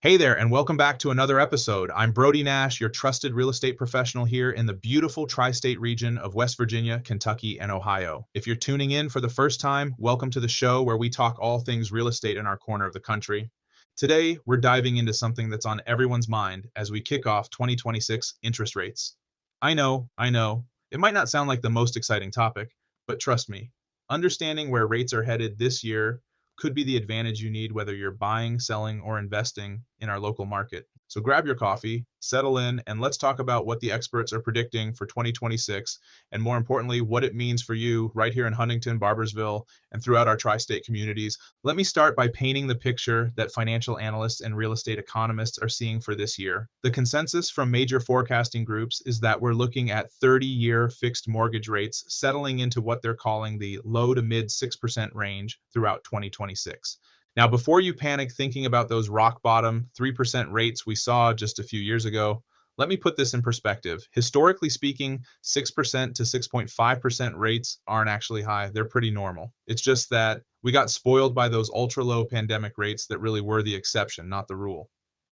Hey there, and welcome back to another episode. I'm Brody Nash, your trusted real estate professional here in the beautiful tri-state region of West Virginia, Kentucky, and Ohio. If you're tuning in for the first time, welcome to the show where we talk all things real estate in our corner of the country. Today, we're diving into something that's on everyone's mind as we kick off 2026 interest rates. I know, it might not sound like the most exciting topic, but trust me, understanding where rates are headed this year could be the advantage you need whether you're buying, selling, or investing in our local market. So grab your coffee, settle in, and let's talk about what the experts are predicting for 2026, and more importantly, what it means for you right here in Huntington, Barbersville, and throughout our tri-state communities. Let me start by painting the picture that financial analysts and real estate economists are seeing for this year. The consensus from major forecasting groups is that we're looking at 30-year fixed mortgage rates settling into what they're calling the low to mid 6% range throughout 2026. Now, before you panic thinking about those rock bottom 3% rates we saw just a few years ago, let me put this in perspective. Historically speaking, 6% to 6.5% rates aren't actually high. They're pretty normal. It's just that we got spoiled by those ultra low pandemic rates that really were the exception, not the rule.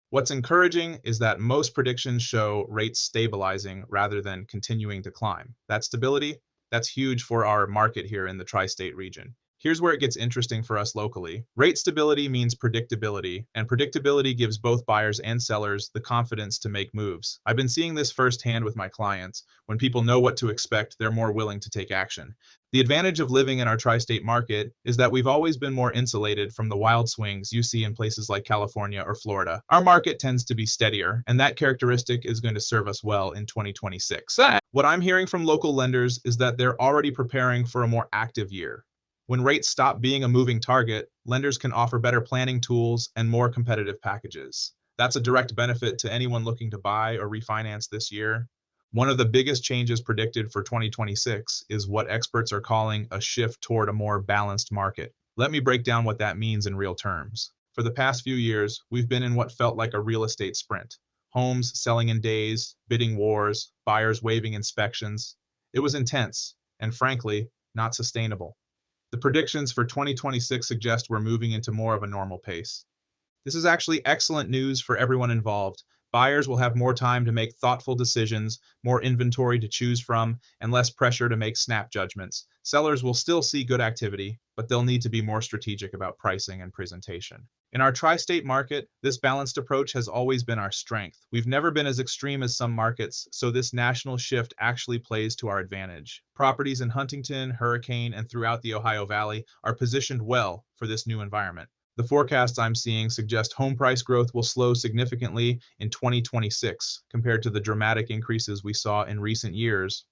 What's encouraging is that most predictions show rates stabilizing rather than continuing to climb. That stability, that's huge for our market here in the tri-state region. Here's where it gets interesting for us locally. Rate stability means predictability, and predictability gives both buyers and sellers the confidence to make moves. I've been seeing this firsthand with my clients. When people know what to expect, they're more willing to take action. The advantage of living in our tri-state market is that we've always been more insulated from the wild swings you see in places like California or Florida. Our market tends to be steadier, and that characteristic is going to serve us well in 2026. What I'm hearing from local lenders is that they're already preparing for a more active year. When rates stop being a moving target, lenders can offer better planning tools and more competitive packages. That's a direct benefit to anyone looking to buy or refinance this year. One of the biggest changes predicted for 2026 is what experts are calling a shift toward a more balanced market. Let me break down what that means in real terms. For the past few years, we've been in what felt like a real estate sprint. Homes selling in days, bidding wars, buyers waiving inspections. It was intense and, frankly, not sustainable. The predictions for 2026 suggest we're moving into more of a normal pace. This is actually excellent news for everyone involved. Buyers will have more time to make thoughtful decisions, more inventory to choose from, and less pressure to make snap judgments. Sellers will still see good activity, but they'll need to be more strategic about pricing and presentation. In our tri-state market, this balanced approach has always been our strength. We've never been as extreme as some markets, so this national shift actually plays to our advantage. Properties in Huntington, Hurricane, and throughout the Ohio Valley are positioned well for this new environment. The forecasts I'm seeing suggest home price growth will slow significantly in 2026 compared to the dramatic increases we saw in recent years.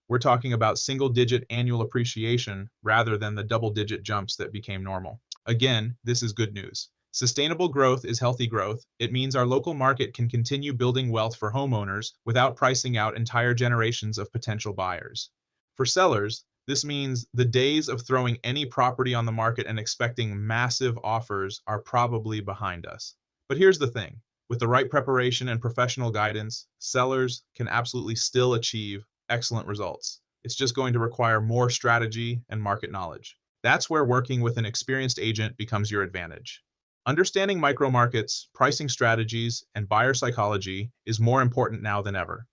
We're talking about single-digit annual appreciation rather than the double-digit jumps that became normal. Again, this is good news. Sustainable growth is healthy growth. It means our local market can continue building wealth for homeowners without pricing out entire generations of potential buyers. For sellers, this means the days of throwing any property on the market and expecting massive offers are probably behind us. But here's the thing. With the right preparation and professional guidance, sellers can absolutely still achieve excellent results. It's just going to require more strategy and market knowledge. That's where working with an experienced agent becomes your advantage. Understanding micro markets, pricing strategies, and buyer psychology is more important now than ever.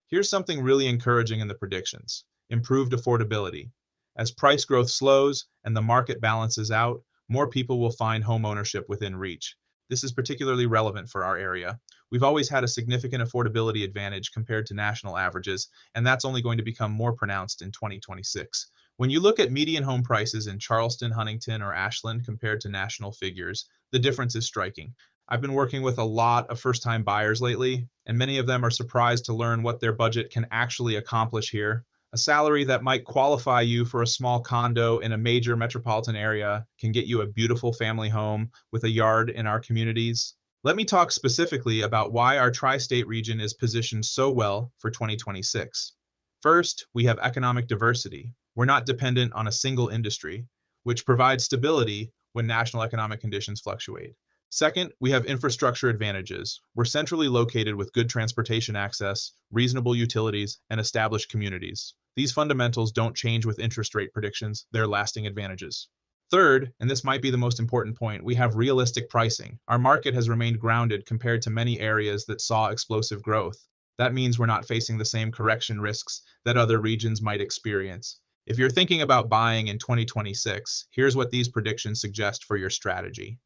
Here's something really encouraging in the predictions. Improved affordability. As price growth slows and the market balances out, more people will find home ownership within reach. This is particularly relevant for our area. We've always had a significant affordability advantage compared to national averages, and that's only going to become more pronounced in 2026. When you look at median home prices in Charleston, Huntington, or Ashland compared to national figures, the difference is striking. I've been working with a lot of first-time buyers lately, and many of them are surprised to learn what their budget can actually accomplish here. A salary that might qualify you for a small condo in a major metropolitan area can get you a beautiful family home with a yard in our communities. Let me talk specifically about why our tri-state region is positioned so well for 2026. First, we have economic diversity. We're not dependent on a single industry, which provides stability when national economic conditions fluctuate. Second, we have infrastructure advantages. We're centrally located with good transportation access, reasonable utilities, and established communities. These fundamentals don't change with interest rate predictions, they're lasting advantages. Third, and this might be the most important point, we have realistic pricing. Our market has remained grounded compared to many areas that saw explosive growth. That means we're not facing the same correction risks that other regions might experience. If you're thinking about buying in 2026, here's what these predictions suggest for your strategy.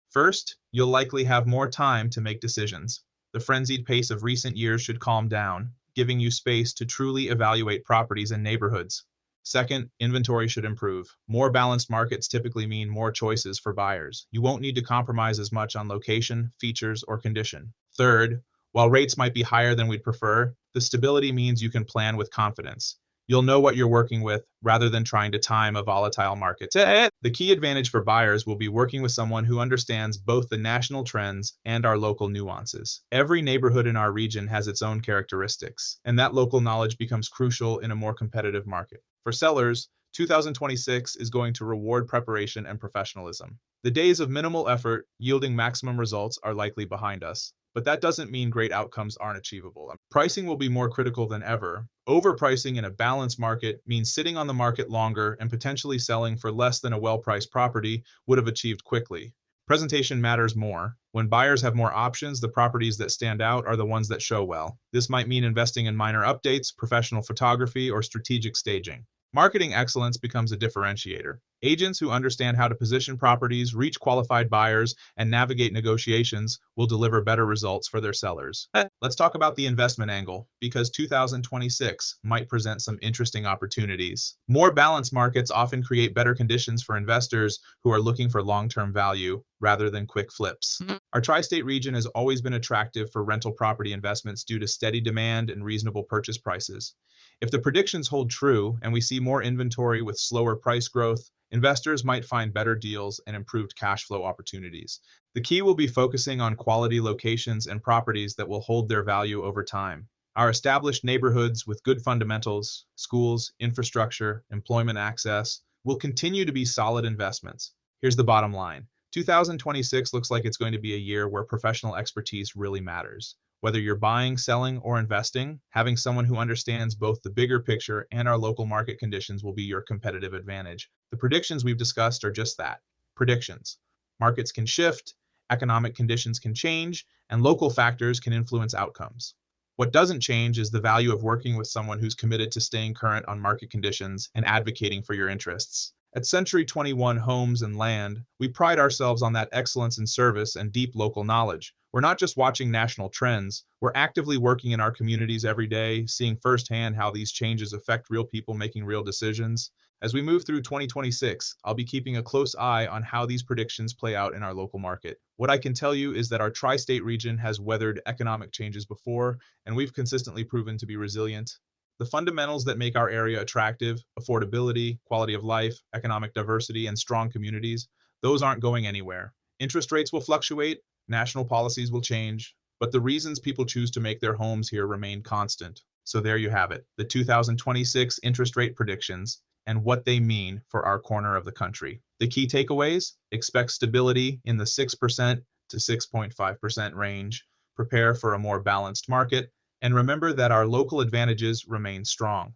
First, you'll likely have more time to make decisions. The frenzied pace of recent years should calm down, giving you space to truly evaluate properties and neighborhoods. Second, inventory should improve. More balanced markets typically mean more choices for buyers. You won't need to compromise as much on location, features, or condition. Third, while rates might be higher than we'd prefer, the stability means you can plan with confidence. You'll know what you're working with rather than trying to time a volatile market. The key advantage for buyers will be working with someone who understands both the national trends and our local nuances. Every neighborhood in our region has its own characteristics, and that local knowledge becomes crucial in a more competitive market. For sellers, 2026 is going to reward preparation and professionalism. The days of minimal effort yielding maximum results are likely behind us, but that doesn't mean great outcomes aren't achievable. Pricing will be more critical than ever. Overpricing in a balanced market means sitting on the market longer and potentially selling for less than a well-priced property would have achieved quickly. Presentation matters more. When buyers have more options, the properties that stand out are the ones that show well. This might mean investing in minor updates, professional photography, or strategic staging. Marketing excellence becomes a differentiator. Agents who understand how to position properties, reach qualified buyers, and navigate negotiations will deliver better results for their sellers. Let's talk about the investment angle, because 2026 might present some interesting opportunities. More balanced markets often create better conditions for investors who are looking for long-term value rather than quick flips. Our tri-state region has always been attractive for rental property investments due to steady demand and reasonable purchase prices. If the predictions hold true and we see more inventory with slower price growth, investors might find better deals and improved cash flow opportunities. The key will be focusing on quality locations and properties that will hold their value over time. Our established neighborhoods with good fundamentals, schools, infrastructure, employment access, will continue to be solid investments. Here's the bottom line. 2026 looks like it's going to be a year where professional expertise really matters. Whether you're buying, selling, or investing, having someone who understands both the bigger picture and our local market conditions will be your competitive advantage. The predictions we've discussed are just that, predictions. Markets can shift, economic conditions can change, and local factors can influence outcomes. What doesn't change is the value of working with someone who's committed to staying current on market conditions and advocating for your interests. At Century 21 Homes and Land, we pride ourselves on that excellence in service and deep local knowledge. We're not just watching national trends, we're actively working in our communities every day, seeing firsthand how these changes affect real people making real decisions. As we move through 2026, I'll be keeping a close eye on how these predictions play out in our local market. What I can tell you is that our tri-state region has weathered economic changes before, and we've consistently proven to be resilient. The fundamentals that make our area attractive, affordability, quality of life, economic diversity, and strong communities, those aren't going anywhere. Interest rates will fluctuate, national policies will change, but the reasons people choose to make their homes here remain constant. So there you have it, the 2026 interest rate predictions and what they mean for our corner of the country. The key takeaways: expect stability in the 6% to 6.5% range, prepare for a more balanced market, and remember that our local advantages remain strong.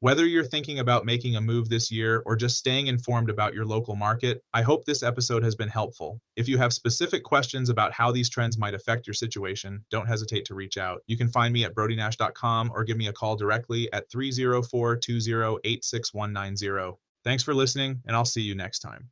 Whether you're thinking about making a move this year or just staying informed about your local market, I hope this episode has been helpful. If you have specific questions about how these trends might affect your situation, don't hesitate to reach out. You can find me at brodynash.com or give me a call directly at 304-20-86190. Thanks for listening, and I'll see you next time.